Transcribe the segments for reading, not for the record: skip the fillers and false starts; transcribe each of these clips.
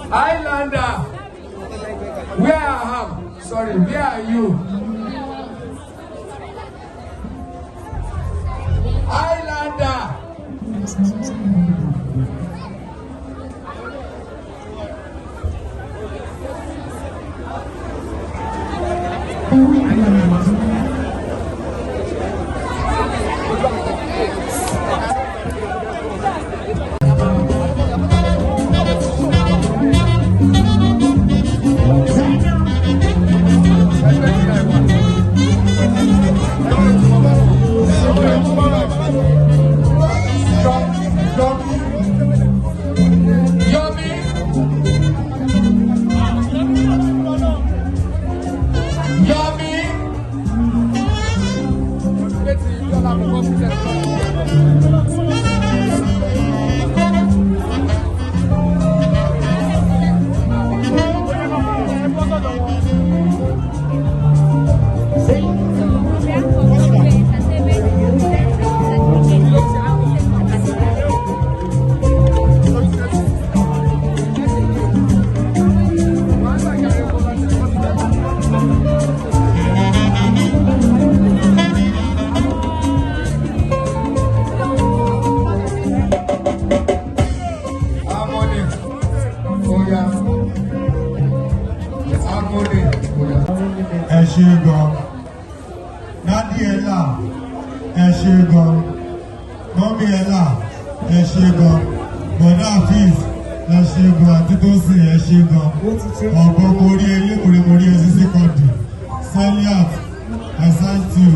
Highlander, where I am? Sorry, where are you? Highlander. Daddy Ella, Eshegon, Mommy Ella, Eshegon, Bọ̀dá Hafiz, Eshegon, àti Tosin Eshegon, ọ̀pọ̀ morí elémùrí morí ẹsísí kọ́ndì, Celiat, I thank you,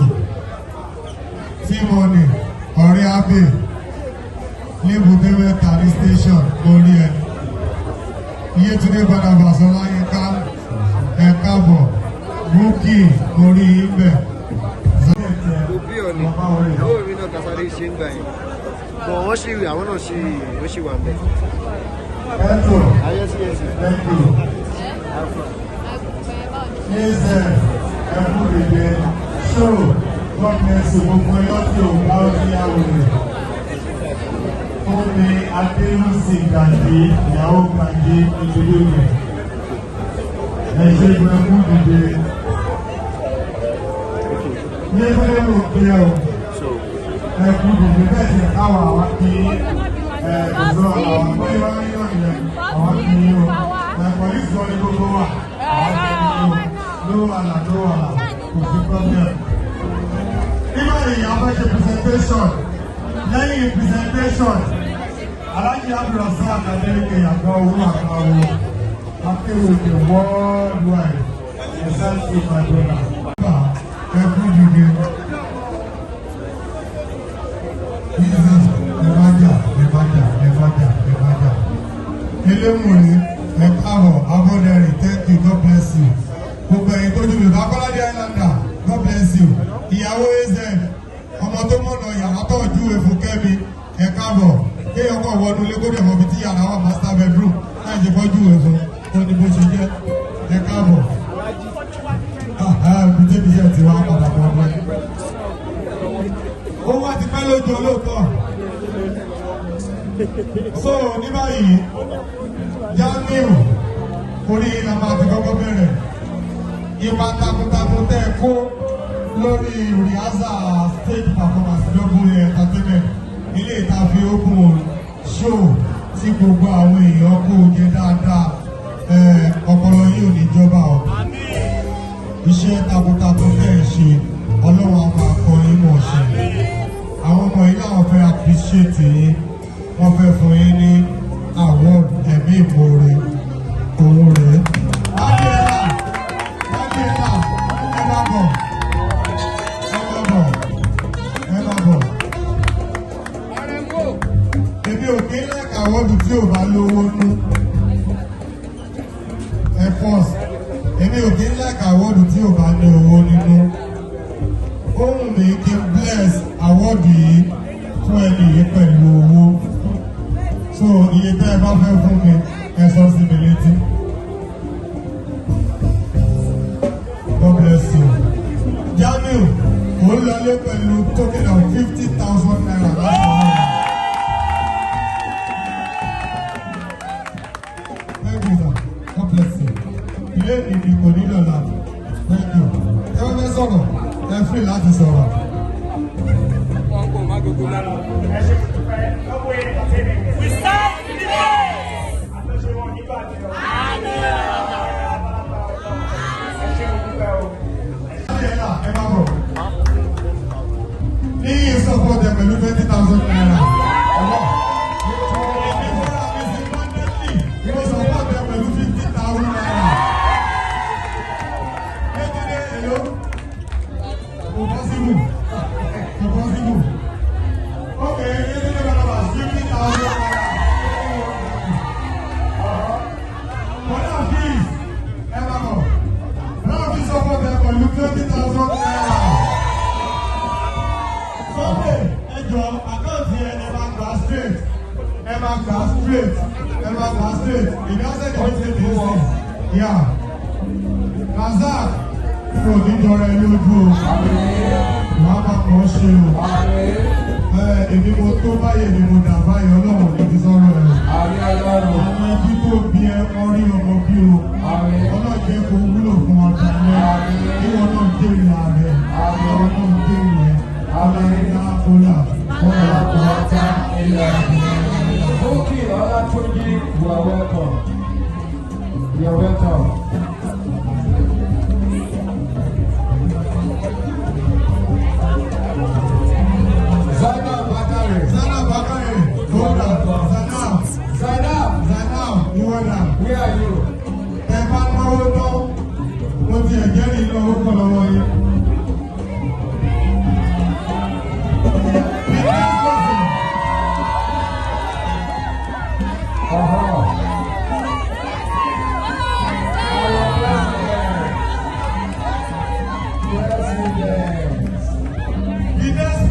T-Money, ọ̀rẹ́ Abe, Lébùté Mẹ́ta ní station, morí ẹ, Yétúndé Barnabas Ọláyínká, Ẹ̀kábọ̀, Búkì, morí ibẹ̀. Ìyàwó mi náà kásáré ṣe ń gbà yẹn bọ̀ wọ́n ṣì rí àwọn náà ṣì wà ń bẹ̀. Ayé sí ẹ̀sìn. Ẹkú dìde ṣó gọ́ọ̀mẹ̀ntì gbogbo ẹyọ́ tí ò bá ọdún yàwó rẹ̀. Fún mi Adélùsì Gàdí, ìyàwó Gàdí ìdílé rẹ̀. Ẹ̀ṣẹ̀ ìgbà ẹkú dìde. Ní ẹgbẹ́ ló gbé ọ, ẹkú dìde bẹ́ẹ̀ sì káwọ̀ àwọn kí ẹ̀ẹ́dùsọ́ àwọn pé wọ́n ń yọ̀ yẹn àwọn kí ní o. Ẹ̀kọ́ yìí sọ ní gbogbo wa, àwọn kí ní o. Ló wà là kò sí problem. Nígbà yìí a fẹ́ ṣe presentation. Lẹ́yìn presentation, Alhaji Abdulrasaq Adeleke àgbà owó àgbàwò akéwòkè worldwide ẹ̀sán sí Ìbàdàn. Ẹkú dìde. Ìbàdàn. Elémùrí, ẹ̀káàbọ̀, Abọ́dẹ̀rìn, thank you, God bless you. Gbogbo ẹ̀yin tó jùlọ Akọ́ládé Highlander, God bless you. Ìyàwó AZ, ọmọ tó mọ̀nà yàrá tó júwe fún Kẹ́mi, ẹ̀káàbọ̀. Kéèyàn kọ̀ wọnú ilé kódé mọ̀ bí tí yàrá wà master bedroom láì ṣe kọ́ júwe fún. Ó ní bó ṣe jẹ́, ẹ̀káàbọ̀. Bíjẹ́bíjẹ́ ti wá padà bọ̀ ọmọ ẹ̀. Ó wá ti pẹ́ lójú olóòótọ́. So ní báyìí, Jamiu, orí ilẹ̀ máa ti kọ́kọ́ bẹ̀rẹ̀. Ipa takuntakun tẹ́ kó lórí Riaza stage performance lógún entertainment. Ilé ìta fi open show tí gbogbo àwọn èèyàn kó jẹ dáadáa. Ọpọlọ yìí ò ní jọba ọ̀. Iṣẹ́ takuntakun tẹ́ ẹ̀ ṣe, Ọlọ́run á máa kọ yín mọ̀ ṣe. Àwọn ọmọ yìí náà fẹ́ appreciate yín, wọ́n fẹ́ fún yín ní award ẹ̀mí ìmoore òun rèé. Adéẹlá, ẹ máa bọ̀. Èmi ò kí ń lẹ́ka àwọ́dù tí ò bá lówó nú. First, èmi ò kí ń lẹ́ka àwọ́dù tí ò bá ní owó nínú. Ohun mi kí n bless àwọ́dù yìí fún ẹni yìí pẹ̀lú owó. So iye tẹ́ ẹ bá fẹ́ fún mi, ẹ sọ sí mi létí. Mo ń lọlé pẹ̀lú token of 50,000 naira láti ọ̀rọ̀. Thank you, sir. God bless you. Ilé ìdìbò nílò la. Thank you. Ẹ wọ́n fẹ́ sọ̀rọ̀, ẹ free láti sọ̀rọ̀. We start in the days. Ní ìsọ̀kọ̀tẹ̀ pẹ̀lú 20,000 naira. Ìsọ̀kọ̀tẹ̀ pẹ̀lú 50,000 naira. Kékeré èlò. Kò possible. Kò possible. Okay, kékeré bàbá 50,000 naira. Bọ́lá fees. Ẹ máa bọ̀. Bọ́lá fees sọ̀kọ̀tẹ̀ pẹ̀lú 20,000 naira. Sunday, ẹjọ́ àkáǹtì ẹ máa gbà straight. Ẹ máa gbà straight. Ẹ máa gbà straight. Ìdásẹ́ ìdíje ti ń sìn. Yà. Razak kò ní jọra ẹ lójú o. Wàá máa kàn ṣe o. Èmi mo tó báyìí ni mo dà báyìí ọlọ́run ní ti sọ̀rọ̀ ẹ̀. Àwọn ẹbí tó bí ẹ ọrí ọmọ bí o. Ọlọ́jẹ́ kò wúlò fún ọjà rẹ̀. Ìwọ náà dèrè ààrẹ. Ìwọ náà dèrè ẹ̀. Okay, Olatunji, you are welcome. You are welcome. Zainab Bakare. Zainab Bakare. Zainab. Where are you? Ẹ bá náwó tán, mo ti ẹ̀jẹ̀ ní ìnáwó kan lọ́wọ́ yín.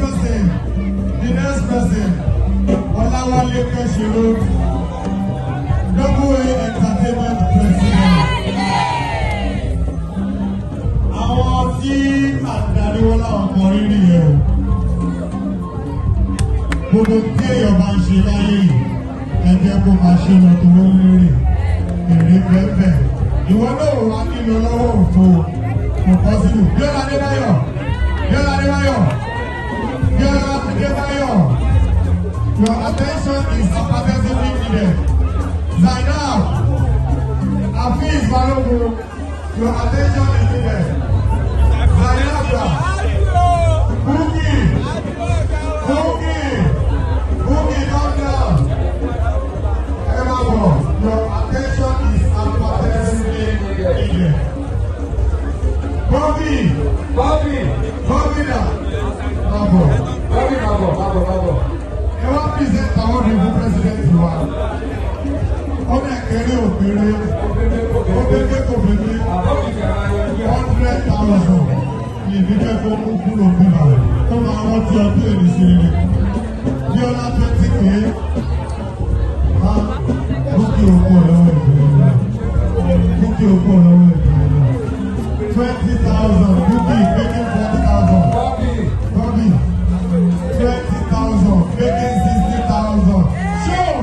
The next person, Olawale Keshiro, Double A Entertainment President. Àwọn tí àdarí wọn láwọn kan rí nìyẹn o. Gbogbo tí èèyàn máa ń ṣe láyé yìí, ẹ jẹ́ kó máa ṣe lọ tó wọ́n lérè. Èrè bẹ́ẹ̀. Ìwọ náà wà nílò lọ́wọ́ òfo. Kò kọ́ sínú. Bíọ́lá Adébáyọ̀. Bíọ́lá Adébáyọ̀. Bíọ́lá Adébáyọ̀. Your attention is apatently needed. Zainab. Hafiz Balogun. Your attention is needed. Zainab. Boogie. Calm down. Everyone, your attention is apatently needed. Bobby now. Bravo. Ẹ wá present àwọn ìlú president wa. Ọmọ ẹ̀kẹ́rẹ́ òkèrè. Òkèrè kò fèmí. 100,000. Ìbíkẹ́ kó mú kúrò bíbá. Ó máa rántí ọdún èdè sí rere. Bíọ́lá 20K. Búkì òkú ọ̀lọ́wọ́ ìgbìyànjú. 20,000. Búkì making 40,000. Bobby. 20,000. Making 60,000. Show.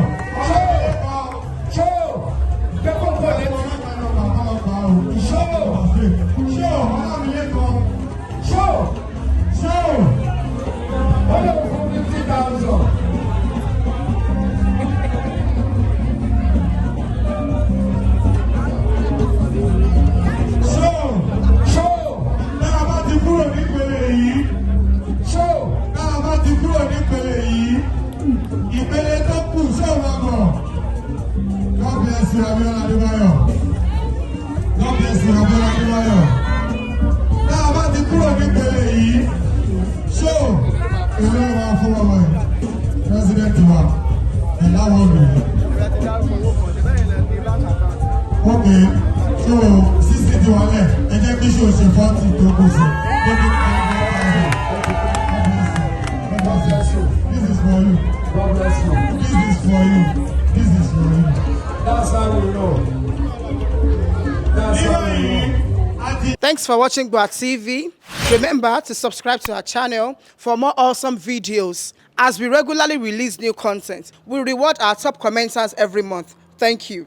Ìpele tó kù sọ̀rọ̀ gan. God bless you, Abiola Adébáyọ̀. God bless you, Abiola Adébáyọ̀. Tá a bá ti kúrò nípele yìí, ṣó ìlú wa fún ọmọ ẹ̀, President wa, ẹ̀ láwọn obìnrin. Okay, so 60 ti wọlé, ẹ jẹ́ kí ṣe òṣè 40 tó kù sí. This is for you. God bless you. This is for you. This is for you. That's how we know. That's how we know. Thanks for watching Gboah TV. Remember to subscribe to our channel for more awesome videos. As we regularly release new content, we reward our top commenters every month. Thank you.